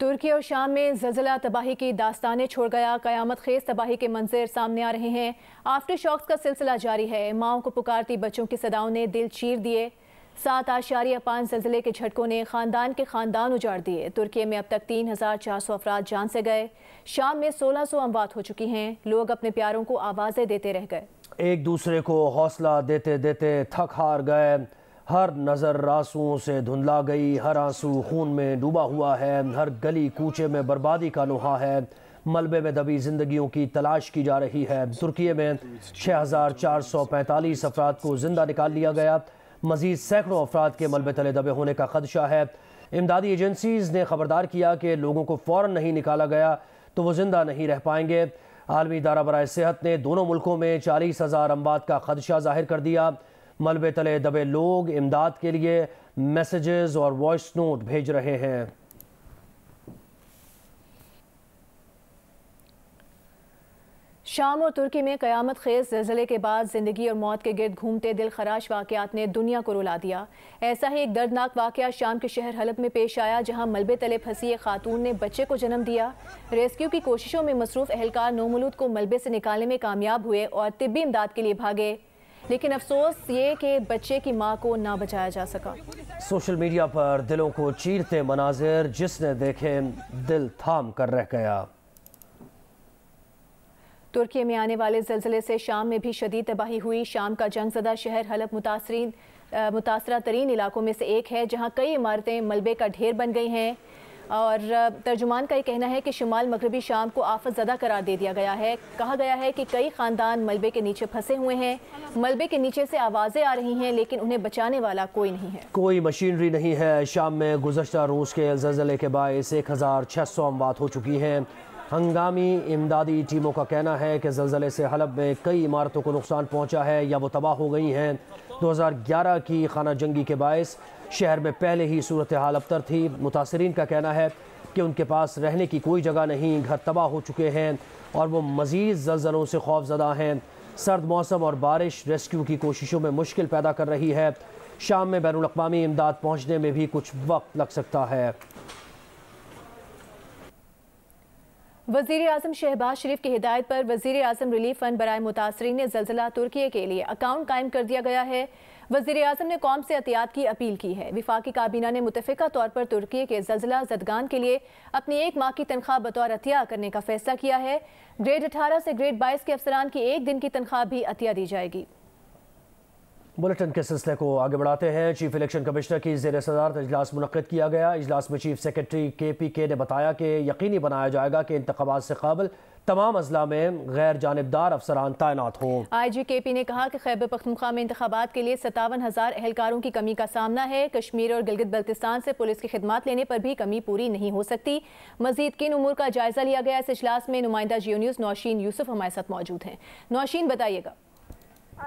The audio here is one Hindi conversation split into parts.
तुर्की और शाम में ज़लज़ला तबाही की दास्तानें छोड़ गया। क़यामत खेज़ तबाही के मंजर सामने आ रहे हैं। आफ्टर शॉक्स का सिलसिला जारी है। माओं को पुकारती बच्चों की सदाओं ने दिल चीर दिए। 7.5 ज़लज़ले के झटकों ने ख़ानदान के ख़ानदान उजाड़ दिए। तुर्की में अब तक 3,400 अफराद जान से गए। शाम में 1,600 अमवात हो चुकी हैं। लोग अपने प्यारों को आवाज़ें देते रह गए। एक दूसरे को हौसला देते देते थक हार गए। हर नज़र आंसुओं से धुंधला गई, हर आंसू खून में डूबा हुआ है, हर गली कूचे में बर्बादी का नुहा है। मलबे में दबी जिंदगियों की तलाश की जा रही है। तुर्की में 6,445 अफराद को जिंदा निकाल लिया गया। मजीद सैकड़ों अफराद के मलबे तले दबे होने का खदशा है। इमदादी एजेंसीज ने खबरदार किया कि लोगों को फ़ौरन नहीं निकाला गया तो वो जिंदा नहीं रह पाएंगे। आलमी इदारा बराए सेहत ने दोनों मुल्कों में 40,000 अमवात का खदशा जाहिर कर दिया। मलबे तले दबे लोग इमदाद के लिए मैसेजेस और वॉइस नोट भेज रहे हैं। शाम और तुर्की में क़यामत खेज़ ज़लज़ले के बाद ज़िंदगी और मौत के गिर्द घूमते दिल खराश वाक़यात ने दुनिया को रुला दिया। ऐसा ही एक दर्दनाक वाक़या शाम के शहर हलब में पेश आया, जहां मलबे तले फंसी एक खातून ने बच्चे को जन्म दिया। रेस्क्यू की कोशिशों में मसरूफ़ एहलकार नौमौलूद को मलबे से निकालने में कामयाब हुए और तिब्बी इमदाद के लिए भागे, लेकिन अफसोस ये कि बच्चे की मां को ना बचाया जा सका। सोशल मीडिया पर दिलों को चीरते मनाजिर जिसने देखे दिल थाम कर रह गया। तुर्की में आने वाले ज़लज़ले से शाम में भी शदीद तबाही हुई। शाम का जंगज़दा शहर हलब मुतासरा तरीन इलाकों में से एक है, जहां कई इमारतें मलबे का ढेर बन गई हैं और तर्जुमान का ये कहना है कि शुमाल मगरबी शाम को आफत ज़दा करार दे दिया गया है। कहा गया है कि कई ख़ानदान मलबे के नीचे फंसे हुए हैं। मलबे के नीचे से आवाज़ें आ रही हैं, लेकिन उन्हें बचाने वाला कोई नहीं है। कोई मशीनरी नहीं है। शाम में गुज़श्ता रोज़ के ज़लज़ले के बायस 1,600 अमवात हो चुकी हैं। हंगामी इमदादी टीमों का कहना है कि ज़लज़ले से हलब में कई इमारतों को नुकसान पहुंचा है या वो तबाह हो गई हैं। 2011 की खाना जंगी के बायस शहर में पहले ही सूरत हाल अबतर थी। मुतासरीन का कहना है कि उनके पास रहने की कोई जगह नहीं, घर तबाह हो चुके हैं और वो मज़ीद ज़लज़लों से खौफज़दा हैं। सर्द मौसम और बारिश रेस्क्यू की कोशिशों में मुश्किल पैदा कर रही है। शाम में बैनुल अक़वामी इमदाद पहुँचने में भी कुछ वक्त लग सकता है। वज़ीर आज़म शहबाज शरीफ की हिदायत पर वज़ीर आज़म रिलीफ फ़ंड बराए मुतासरीन ने ज़लज़ला तुर्की के लिए अकाउंट कायम कर दिया गया है। वज़ीर आज़म ने कौम से एहतियात की अपील की है। विफाकी काबीना ने मुतफ़िका तौर पर तुर्की के ज़लज़ला ज़दगान के लिए अपनी 1 माह की तनख्वाह बतौर अतिया करने का फैसला किया है। ग्रेड 18 से ग्रेड 22 के अफसरान की 1 दिन की तनख्वाह भी अतिया दी जाएगी। बुलेटिन के सिलसिले को आगे बढ़ाते हैं। चीफ इलेक्शन कमिश्नर की ज़ेर सदारत इजलास मुनक़्क़िद किया गया। इजलास में चीफ सेक्रेटरी KPK ने बताया कि यकीनी बनाया जाएगा कि इंतख़ाबात से क़बल तमाम अज़ला में गैर जानिबदार अफसरान तैनात हों। IG KP ने कहा कि खैबर पख्तूनख्वा में इंतख़ाबात के लिए 57,000 एहलकारों की कमी का सामना है। कश्मीर और गिलगित बल्तिस्तान से पुलिस की खिदमात लेने पर भी कमी पूरी नहीं हो सकती। मज़ीद किन उमूर का जायज़ा लिया गया। इस इजलास में नुमाइंदा जियो न्यूज़ नौशीन यूसुफ हमारे साथ मौजूद हैं। नौशीन, बताइएगा।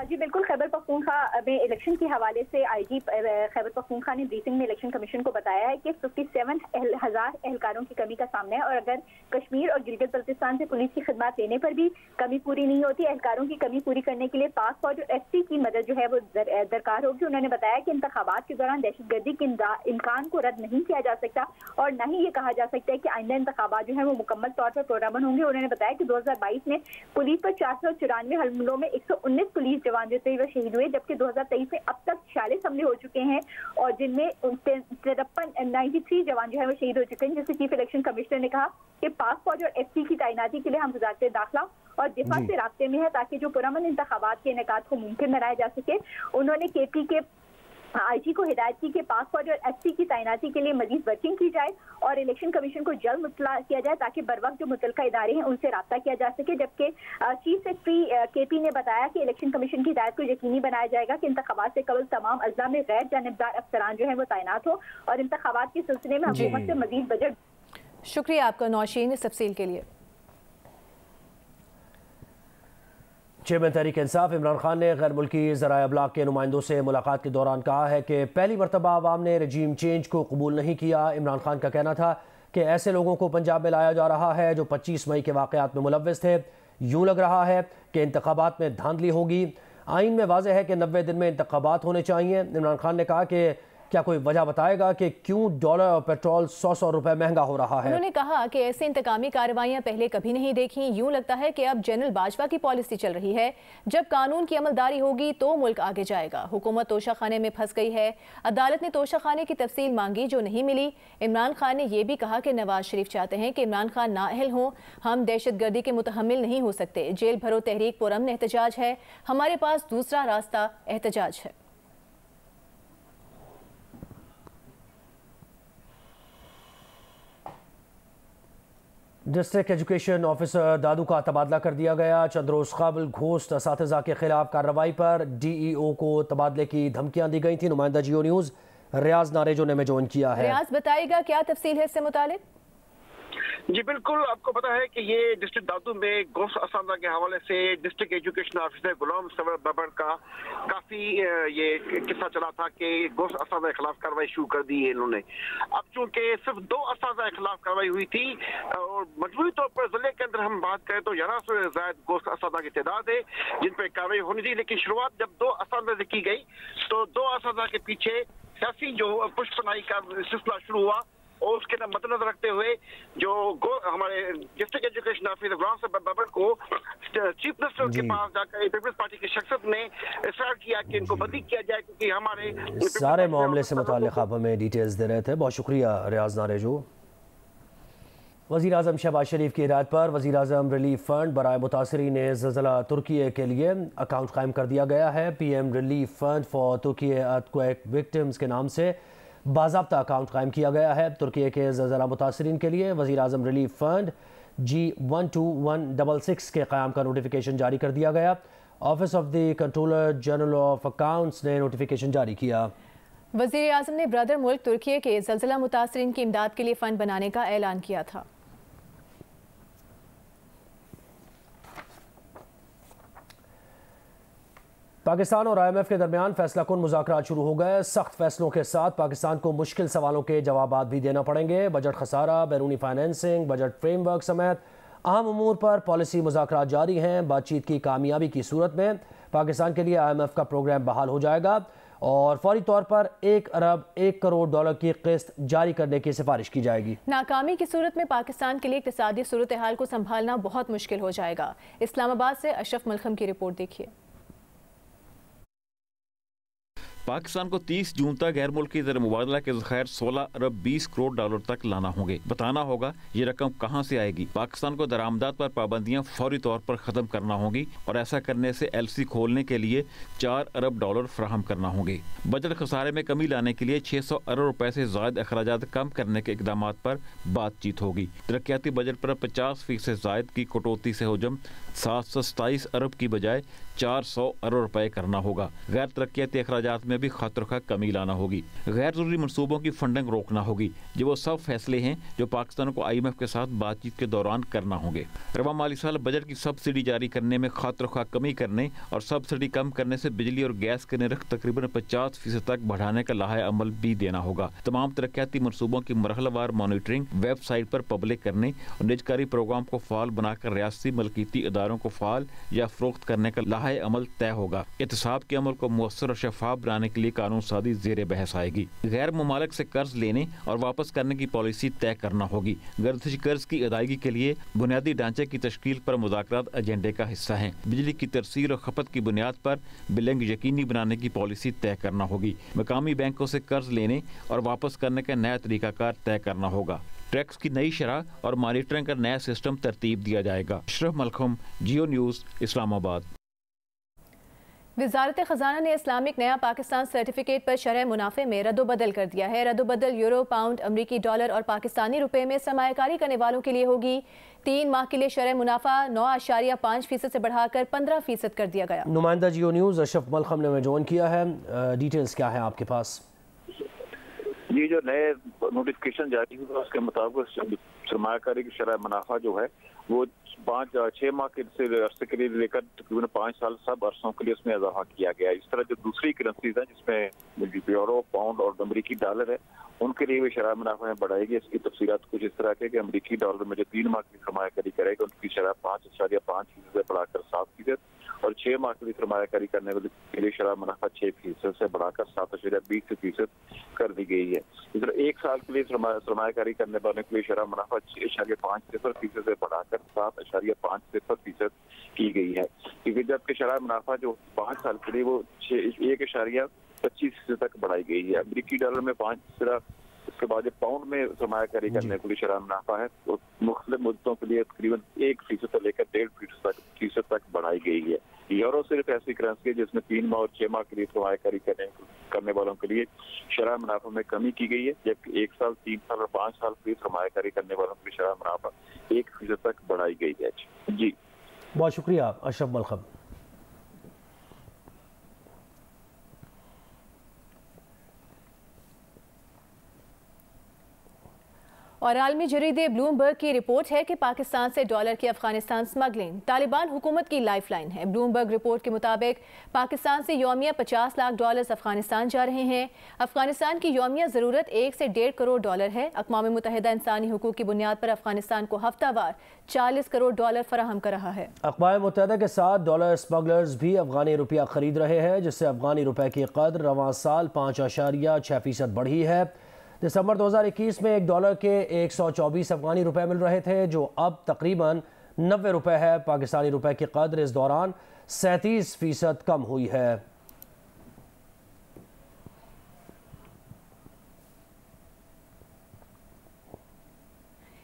जी बिल्कुल, खैबर पख्तूनख्वा में इलेक्शन के हवाले से IG खैबर पख्तूनख्वा ने ब्रीफिंग में इलेक्शन कमीशन को बताया है कि 57,000 एहलकारों की कमी का सामना है और अगर कश्मीर और गिलगित बल्तिस्तान से पुलिस की खिदमत लेने पर भी कमी पूरी नहीं होती। एहलकारों की कमी पूरी करने के लिए पाक फौज और ST की मदद जो है वो दरकार होगी। उन्होंने बताया कि इंतखाबात के दौरान दहशतगर्दी के इम्कान को रद्द नहीं किया जा सकता और न ही ये कहा जा सकता है कि आइंदा इंतखाबात जो है वो मुकम्मल तौर पर पुरअमन होंगे। उन्होंने बताया कि 2022 में पुलिस पर 494 हमलों में 119 पुलिस जवान जो थे वो शहीद हुए, जबकि 2023 में अब तक 46 हमले हो चुके हैं और जिनमें 93 जवान जो है वो शहीद हो चुके हैं। जिससे चीफ इलेक्शन कमिश्नर ने कहा कि पाक फौज और ST की तैनाती के लिए हम वज़ारत दाखिला और दिफा से राब्ते में है ताकि जो पुरअमन इंतखाबात के इनेकाद को मुमकिन बनाया जा सके। उन्होंने KP के IG को हिदायत की कि पाक फौज और ST की तैनाती के लिए मजीद वर्किंग की जाए और इलेक्शन कमीशन को जल्द मुतला किया जाए ताकि बर वक्त जो मुतलका इदारे हैं उनसे रब्ता किया जा सके। जबकि चीफ सेक्रेटरी KP ने बताया कि इलेक्शन कमीशन की हिदायत को यकीनी बनाया जाएगा कि इंतखाबात से कबल तमाम अजला में गैर जानिबदार अफसरान जो है वो तैनात हो और इंतखाबात के सिलसिले में हुकूमत से मजीद बजट। शुक्रिया आपका नौशीन इस तफसील के लिए। चेयरमैन तहरीक इंसाफ इमरान खान ने गैर मुल्की ज़राए अबलाग के नुमाइंदों से मुलाकात के दौरान कहा है कि पहली मरतबा आवाम ने रजीम चेंज को कबूल नहीं किया। इमरान खान का कहना था कि ऐसे लोगों को पंजाब में लाया जा रहा है जो 25 मई के वाक़यात में मुलव्वस थे। यूँ लग रहा है कि इंतखाबात में धांधली होगी। आइन में वाज़ेह है कि 90 दिन में इंतखाबात होने चाहिए। इमरान खान ने कहा कि क्या कोई वजह बताएगा कि क्यों डॉलर और पेट्रोल 100 रुपए महंगा हो रहा है? उन्होंने कहा कि ऐसी इंतकामी कार्रवाइयां पहले कभी नहीं देखी। यूं लगता है कि अब जनरल बाजवा की पॉलिसी चल रही है। जब कानून की अमलदारी होगी तो मुल्क आगे जाएगा। हुकूमत तोशाखाने में फंस गई है। अदालत ने तोशाखाने की तफसील मांगी जो नहीं मिली। इमरान खान ने यह भी कहा कि नवाज शरीफ चाहते हैं कि इमरान खान नाअहल हों। हम दहशतगर्दी के मुतहम्मिल नहीं हो सकते। जेल भरो तहरीक पुरअमन एहतजाज है। हमारे पास दूसरा रास्ता एहतजाज है। डिस्ट्रिक्ट एजुकेशन ऑफिसर दादू का तबादला कर दिया गया। चंद रोज काबिल घोस्ट असातिज़ा के खिलाफ कार्रवाई पर DEO को तबादले की धमकियां दी गई थी। नुमाइंदा जियो न्यूज़ रियाज नारेजो ने ज्वाइन किया है। रियाज बताएगा क्या तफसील है इससे मुतालिक? जी बिल्कुल, आपको पता है कि ये डिस्ट्रिक्ट दादू में घोस्ट असातिज़ा के हवाले से डिस्ट्रिक्ट एजुकेशन ऑफिसर गुलाम सवर बबर का काफी ये किस्सा चला था कि घोस्ट असातिज़ा के खिलाफ कार्रवाई शुरू कर दी है इन्होंने। अब चूंकि सिर्फ 2 असातिज़ा के खिलाफ कार्रवाई हुई थी और मजबूरी तौर पर जिले के अंदर हम बात करें तो 1100 से ज्यादा घोस्ट असातिज़ा की तादाद है जिन पर कार्रवाई होनी थी, लेकिन शुरुआत जब 2 असातिज़ा से की गई तो 2 असातिज़ा के पीछे सियासी जो पुष्पनाई का सिलसिला शुरू हुआ और उसके मद्देनजर रखते हुए जो हमारे डिस्ट्रिक्ट एजुकेशन ऑफिसर गुलाम सवर बबर को चीफ मिनिस्टर के पास जाकर पीपल्स पार्टी की शख्सियत ने इसरार किया कि इनको बदली किया जाए क्योंकि हमारे सारे मामले से मुताल्लिक़ आप हमें डिटेल्स दे रहे थे। बहुत शुक्रिया रियाज नारेजो। वज़ीर आज़म शहबाज शरीफ की हिदायत पर वज़ीर आज़म रिलीफ फंड बराए मुतासरीन ज़लज़ला तुर्की के लिए अकाउंट कायम कर दिया गया है। PM रिलीफ फंड फॉर तुर्की अर्थक्वेक विक्टिम्स के नाम से बाज़ाब्ता अकाउंट कायम किया गया है। तुर्की के ज़लज़ला मुतासरीन के लिए वज़ीर आज़म रिलीफ फंड G12166 के क़याम का नोटिफिकेशन जारी कर दिया गया। Office of the controller general of accounts ने नोटिफिकेशन जारी किया। वज़ीर आज़म ने ब्रदर मुल्क तुर्की के ज़लज़ला मुतासरीन की इमदाद के लिए फ़ंड बनाने का ऐलान किया था। पाकिस्तान और IMF के दरमियान फैसला कुन मुज़ाकरात शुरू हो गए। सख्त फैसलों के साथ पाकिस्तान को मुश्किल सवालों के जवाब भी देना पड़ेंगे। बजट खसारा, बैरूनी फाइनेंसिंग, बजट फ्रेमवर्क समेत अहम उमूर पर पॉलिसी मुज़ाकरात जारी हैं। बातचीत की कामयाबी की सूरत में पाकिस्तान के लिए IMF का प्रोग्राम बहाल हो जाएगा और फौरी तौर पर 1 अरब 1 करोड़ डॉलर की किस्त जारी करने की सिफारिश की जाएगी। नाकामी की सूरत में पाकिस्तान के लिए इक़्तिसादी सूरत हाल को संभालना बहुत मुश्किल हो जाएगा। इस्लामाबाद से अशरफ मलखम की रिपोर्ट देखिए। पाकिस्तान को 30 जून तक गैर मुल्की ज़र मुबादला के ज़ख़ायर 16 अरब 20 करोड़ डॉलर तक लाना होंगे। बताना होगा ये रकम कहाँ से आएगी। पाकिस्तान को दरामदात पर पाबंदियाँ फौरी तौर पर ख़त्म करना होगी और ऐसा करने से LC खोलने के लिए 4 अरब डॉलर फराहम करना होंगे। बजट खसारे में कमी लाने के लिए 600 अरब रुपए से ज़ायद अखराजात कम करने के इक़दामात पर बातचीत होगी। तरक्याती बजट पर 50% ज़ायद की कटौती से हुजम 727 अरब की बजाय 400 अरब रुपए करना होगा। गैर तरक्याती अखराजात में भी खातरखा कमी लाना होगी। गैर जरूरी मनसूबों की फंडिंग रोकना होगी। ये वो सब फैसले हैं जो पाकिस्तान को IMF के साथ बातचीत के दौरान करना होंगे। रवा माली साल बजट की सब्सिडी जारी करने में खातरखा कमी करने और सब्सिडी कम करने से बिजली और गैस के नर्ख तकरीबन 50% तक बढ़ाने का लाहे अमल भी देना होगा। तमाम तरक्याती मनसूबों की मरहलावार मॉनिटरिंग वेबसाइट पर पब्लिक करने और निजकारी प्रोग्राम को फाल बनाकर रियासती मलकीती इदारों को फाल या फरोख्त करने का लाहे अमल तय होगा। एहतसाब के अमल को मुअस्सर और शफाफ बनाने के लिए कानून साजी ज़ेरे बहस आएगी। गैर मुमालिक से कर्ज लेने और वापस करने की पॉलिसी तय करना होगी। गर्दिश कर्ज की अदायगी के लिए बुनियादी ढांचे की तश्कील पर मुज़ाकरात एजेंडे का हिस्सा हैं। बिजली की तरसील और खपत की बुनियाद पर बिलिंग यकीनी बनाने की पॉलिसी तय करना होगी। मकामी बैंकों से कर्ज लेने और वापस करने का नया तरीकाकार तय करना होगा। टैक्स की नई शरह और मॉनिटरिंग का नया सिस्टम तरतीब दिया जाएगा। अशरफ मलखम, जियो न्यूज़, इस्लामाबाद। वज़ारत ख़जाना ने इस्लामिक नया पाकिस्तान सर्टिफिकेट पर शरह मुनाफे में रद्दोबदल कर दिया है। रद्दोबदल यूरो, पाउंड, अमरीकी डॉलर और पाकिस्तानी रुपए में सरमायाकारी करने वालों के लिए होगी। 3 माह के लिए शरह मुनाफा 9.5% से बढ़ाकर 15% कर दिया गया। नुमाइंदा जियो न्यूज़ अशरफ मलखम ने ज्वाइन किया है। डिटेल्स क्या है आपके पास? ये जो नए नोटिफिकेशन जारी हुआ उसके मुताबिक सरमायाकारी की शरह मुनाफा जो है वो 5-6 माह के अरसे के लिए लेकर तकरीबन 5 साल सब अरसों के लिए उसमें इजाफा किया गया है। इस तरह जो दूसरी करेंसीज हैं जिसमें यूरो, पाउंड और अमरीकी डॉलर है उनके लिए भी शरह मुनाफा में बढ़ाएगी। इसकी तफसीलात कुछ इस तरह के कि अमरीकी डॉलर में जो 3 माह की सरमायाकारी करेगा उनकी शरह 5.5% से बढ़ाकर 7% और 6 माह के लिए सरमायाकारी करने वाले के लिए शरह मुनाफा 6% से बढ़ाकर 7.20% कर दी गई है। इस तरह 1 साल के लिए सरमायाकारी करने वालों के लिए शरह मुनाफा 6.5% से बढ़ाकर 7.5% की गई है, क्योंकि जबकि शरह मुनाफा जो 5 साल के लिए वो 1.25% तक बढ़ाई गई है। अमरीकी डॉलर में 5%, उसके बाद जो पाउंड में सरमायाकारी करने के लिए शरह मुनाफा है वो मुख्तलिफ मुद्दों के लिए तकरीबन 1% से लेकर 1.5% तक बढ़ाई गई है। यूरो सिर्फ ऐसी करेंसी है जिसमें 3 माह और 6 माह के लिए सरमायाकारी करने वालों के लिए शरह मुनाफा में कमी की गई है, जबकि 1 साल, 3 साल और 5 साल के लिए सरमायाकारी करने वालों के लिए शरह मुनाफा 1% तक बढ़ाई गई है। जी बहुत शुक्रिया अशरफ मलखम। और आलमी जरीदे ब्लूमबर्ग की रिपोर्ट है कि पाकिस्तान से डॉलर की अफगानिस्तान स्मगलिंग तालिबान हुकूमत की लाइफलाइन है। ब्लूमबर्ग रिपोर्ट के मुताबिक पाकिस्तान से यौमिया 50 लाख डॉलर अफगानिस्तान जा रहे हैं। अफगानिस्तान की यौमिया ज़रूरत 1 से 1.5 करोड़ डॉलर है। अक़वाम मुत्तहिदा इंसानी हुकूक की बुनियाद पर अफगानिस्तान को हफ्तावार 40 करोड़ डॉलर फराहम कर रहा है। अक़वाम मुत्तहिदा के साथ डॉलर स्मगलर्स भी अफगानी रुपया खरीद रहे हैं, जिससे अफगानी रुपये की कदर रवां साल 5.6% बढ़ी है। दिसंबर 2021 में $1 के 124 अफगानी रुपए मिल रहे थे, जो अब तकरीबन 90 रुपए है। पाकिस्तानी रुपए की कदर इस दौरान 37% कम हुई है।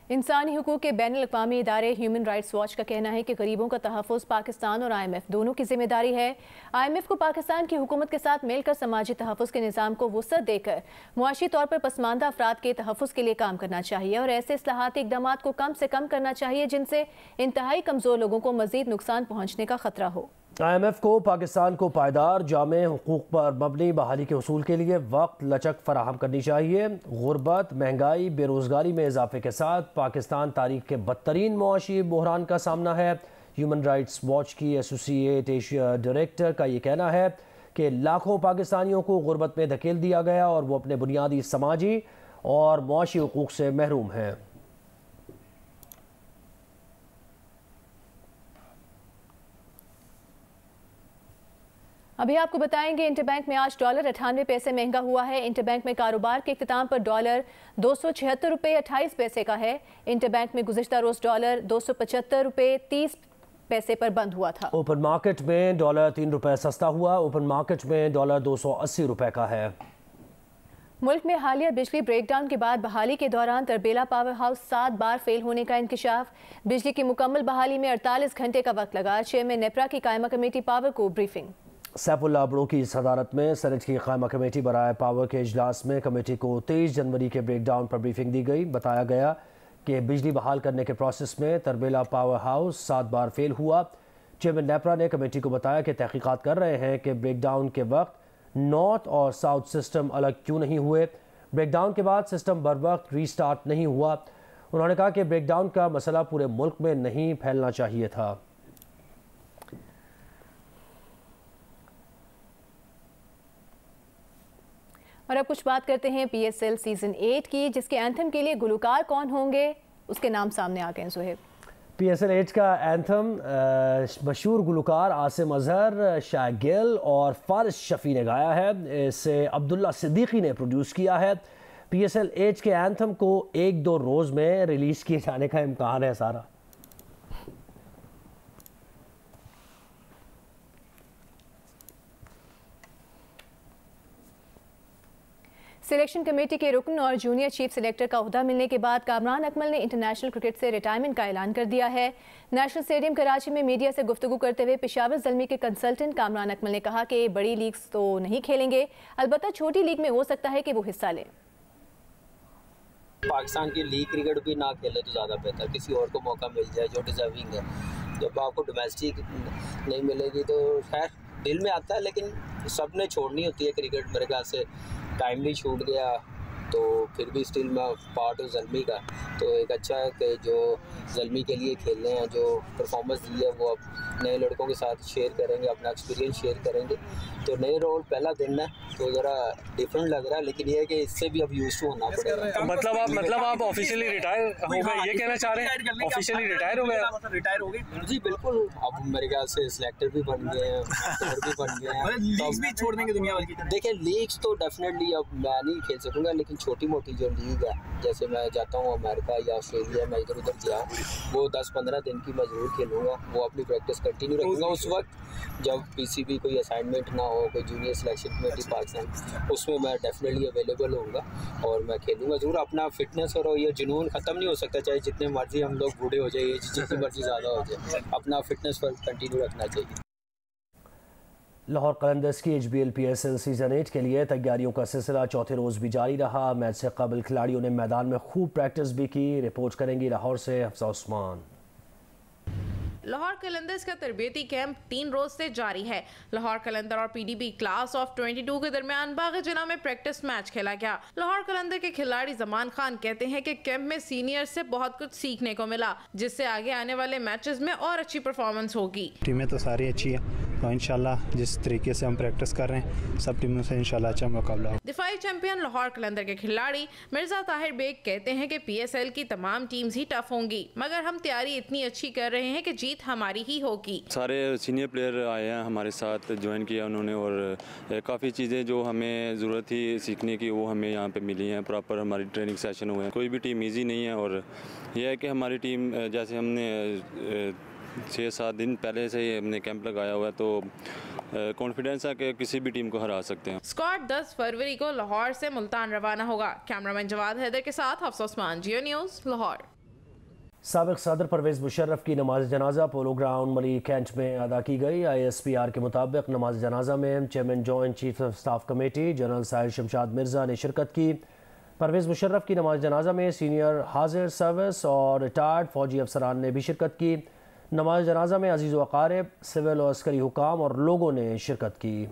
इंसानी हुकूक के बैनुल अक़वामी इदारे ह्यूमन राइट्स वॉच का कहना है कि गरीबों का तहफ़्फ़ुज़ पाकिस्तान और IMF दोनों की जिम्मेदारी है। IMF को पाकिस्तान की हुकूमत के साथ मिलकर समाजी तहफ़्फ़ुज़ के निज़ाम को वुसअत देकर मुआशी तौर पर पसमानदा अफराद के तहफ़्फ़ुज़ के लिए काम करना चाहिए और ऐसे इस्लाहाती इक़दामात को कम से कम करना चाहिए जिनसे इंतहाई कमज़ोर लोगों को मज़ीद नुकसान पहुँचने का ख़तरा हो। IMF को पाकिस्तान को पायदार जामे हुकूक पर मबनी बहाली के हसूल के लिए वक्त लचक फराहम करनी चाहिए। गुर्बत, महंगाई, बेरोज़गारी में इजाफे के साथ पाकिस्तान तारीख के बदतरीन मुआशी बहरान का सामना है। ह्यूमन राइट्स वॉच की एसोसिएट एशिया डायरेक्टर का ये कहना है कि लाखों पाकिस्तानियों को गुर्बत में धकेल दिया गया और वो अपने बुनियादी समाजी और मुआशी हुकूक से महरूम हैं। अभी आपको बताएंगे इंटरबैंक में आज डॉलर 98 पैसे महंगा हुआ है। इंटरबैंक में कारोबार के इख्तिताम पर डॉलर 276 रुपये 28 पैसे का है। इंटरबैंक में गुज़िश्ता रोज़ डॉलर 275 रुपये 30 पैसे पर बंद हुआ था। ओपन मार्केट में डॉलर 3 रुपये सस्ता हुआ। ओपन मार्केट में डॉलर 280 रुपये का है। मुल्क में हालिया बिजली ब्रेकडाउन के बाद बहाली के दौरान तरबेला पावर हाउस 7 बार फेल होने का इंकशाफ। बिजली की मुकम्मल बहाली में 48 घंटे का वक्त लगा। चेयरमैन नेपरा की कायमा कमेटी पावर को ब्रीफिंग। सैफुल्लाह बड़ो की सदारत में सेनेट की कायमा कमेटी बराए पावर के इजलास में कमेटी को 23 जनवरी के ब्रेकडाउन पर ब्रीफिंग दी गई। बताया गया कि बिजली बहाल करने के प्रोसेस में तरबेला पावर हाउस 7 बार फेल हुआ। चेयरमैन नेपरा ने कमेटी को बताया कि तहकीकात कर रहे हैं कि ब्रेकडाउन के वक्त नॉर्थ और साउथ सिस्टम अलग क्यों नहीं हुए। ब्रेकडाउन के बाद सिस्टम बर वक्त रीस्टार्ट नहीं हुआ। उन्होंने कहा कि ब्रेकडाउन का मसला पूरे मुल्क में नहीं फैलना चाहिए था। और अब कुछ बात करते हैं PSL सीजन 8 की, जिसके एंथम के लिए गुलकार कौन होंगे उसके नाम सामने आ गए हैं। ज़ुहैब, PSL 8 का एंथम मशहूर गुलकार आसिम अजहर, शागिल और फारिस शफी ने गाया है। इसे अब्दुल्ला सिद्दीकी ने प्रोड्यूस किया है। PSL 8 के एंथम को 1-2 रोज़ में रिलीज़ किए जाने का इम्कान है सारा। सिलेक्शन कमेटी के रुकन और जूनियर चीफ सिलेक्टर का ओहदा मिलने के बाद कामरान अकमल ने इंटरनेशनल क्रिकेट से रिटायरमेंट का ऐलान कर दिया है। नेशनल स्टेडियम कराची में मीडिया से गुफ्तगू करते हुए पेशावर ज़ल्मी के कंसल्टेंट कामरान अकमल ने कहा कि बड़ी लीग्स तो नहीं खेलेंगे, अलबत्ता छोटी लीग में हो सकता है कि वो हिस्सा लें। पाकिस्तान की लीग क्रिकेट भी ना खेले तो ज़्यादा बेहतर, किसी और को मौका मिल जाए जो डिजर्विंग है। जब आपको डोमेस्टिक नहीं मिलेगी तो खैर दिल में आता है, लेकिन सब ने छोड़नी होती है क्रिकेट। मेरे ख्याल से टाइमली छूट गया तो फिर भी स्टिल मैं पार्ट हूँ ज़ल्मी का, तो एक अच्छा है कि जो ज़ल्मी के लिए खेल रहे हैं, जो परफॉर्मेंस दी है वो अब नए लड़कों के साथ शेयर करेंगे, अपना एक्सपीरियंस शेयर करेंगे। तो नए रोल पहला दिन है तो ज़रा डिफरेंट लग रहा है, लेकिन ये है कि इससे भी अब यूज़ टू होना पड़ेगा। मतलब आप ऑफिशियली रिटायर हो गए, ये कहना चाह रहे हैं? ऑफिशियली रिटायर हो गए? रिटायर हो गए जी बिल्कुल। अब मेरे ख्याल से सिलेक्टर भी बन गए हैं, भी बन गए हैं, लीग्स भी छोड़ देंगे दुनिया भर की। देखिए लीग्स तो डेफिनेटली अब मैं नहीं खेल सकूंगा, लेकिन छोटी मोटी जो लीग है, जैसे मैं जाता हूँ अमेरिका या ऑस्ट्रेलिया, मैं इधर उधर गया वो 10-15 दिन की मैं ज़रूर खेलूँगा। वो अपनी प्रैक्टिस कंटिन्यू रखूँगा। उस वक्त जब पीसीबी कोई असाइनमेंट ना हो, कोई जूनियर सिलेक्शन कमेटी पाकिस्तान, उसमें मैं डेफिनेटली अवेलेबल होऊंगा और मैं खेलूँगा ज़रूर। अपना फिटनेस और ये जुनून ख़त्म नहीं हो सकता, चाहे जितने मर्जी हम लोग बूढ़े हो जाए, जितनी मर्जी ज़्यादा हो जाए, अपना फिटनेस पर कंटिन्यू रखना चाहिए। लाहौर कलंदर्स की HBL PSL सीज़न 8 के लिए तैयारियों का सिलसिला चौथे रोज़ भी जारी रहा। मैच से कबल खिलाड़ियों ने मैदान में खूब प्रैक्टिस भी की। रिपोर्ट करेंगी लाहौर से हफ्सा उस्मान। लाहौर कलंदर्स का तरबियती कैंप 3 रोज से जारी है। लाहौर कलंदर और PDB क्लास ऑफ 22 के दरमियान बाग जना में प्रैक्टिस मैच खेला गया। लाहौर कलंदर के खिलाड़ी जमान खान कहते हैं कि कैंप में सीनियर से बहुत कुछ सीखने को मिला, जिससे आगे आने वाले मैचेस में और अच्छी परफॉर्मेंस होगी। टीमें तो सारी अच्छी है, तो इंशाल्लाह जिस तरीके से हम प्रैक्टिस कर रहे हैं सब टीमों से इंशाल्लाह अच्छा मुकाबला हो। दिफाई चैंपियन लाहौर कलंदर के खिलाड़ी मिर्जा ताहिर बेग कहते हैं कि PSL की तमाम टीम्स ही टफ होंगी, मगर हम तैयारी इतनी अच्छी कर रहे हैं कि जीत हमारी ही होगी। सारे सीनियर प्लेयर आए हैं हमारे साथ, ज्वाइन किया उन्होंने, और काफ़ी चीज़ें जो हमें ज़रूरत थी सीखने की वो हमें यहाँ पे मिली हैं। प्रॉपर हमारी ट्रेनिंग सेशन हुए हैं। कोई भी टीम इजी नहीं है, और यह है कि हमारी टीम जैसे हमने 6-7 दिन पहले से ही हमने कैंप लगाया हुआ है, तो कॉन्फिडेंस है कि किसी भी टीम को हरा सकते हैं। स्क्वाड 10 फरवरी को लाहौर से मुल्तान रवाना होगा। कैमरामैन जवाद हैदर के साथ हफ्सा उस्मान, जियो न्यूज़, लाहौर। साबिक सदर परवेज़ मुशर्रफ की नमाज जनाजा पोलो ग्राउंड मली कैंट में अदा की गई। ISPR के मुताबिक नमाज जनाजा में chairman joint chief of staff committee general Sahir Shamshad Mirza ने शिरकत की। परवेज़ मुशर्रफ की नमाज जनाजा में सीनियर हाजिर सर्विस और रिटायर्ड फौजी अफसरान ने भी शिरकत की। नमाज जनाजा में अजीज़ व अकारिब, सिविल और अस्करी हुकाम और लोगों ने शिरकत की।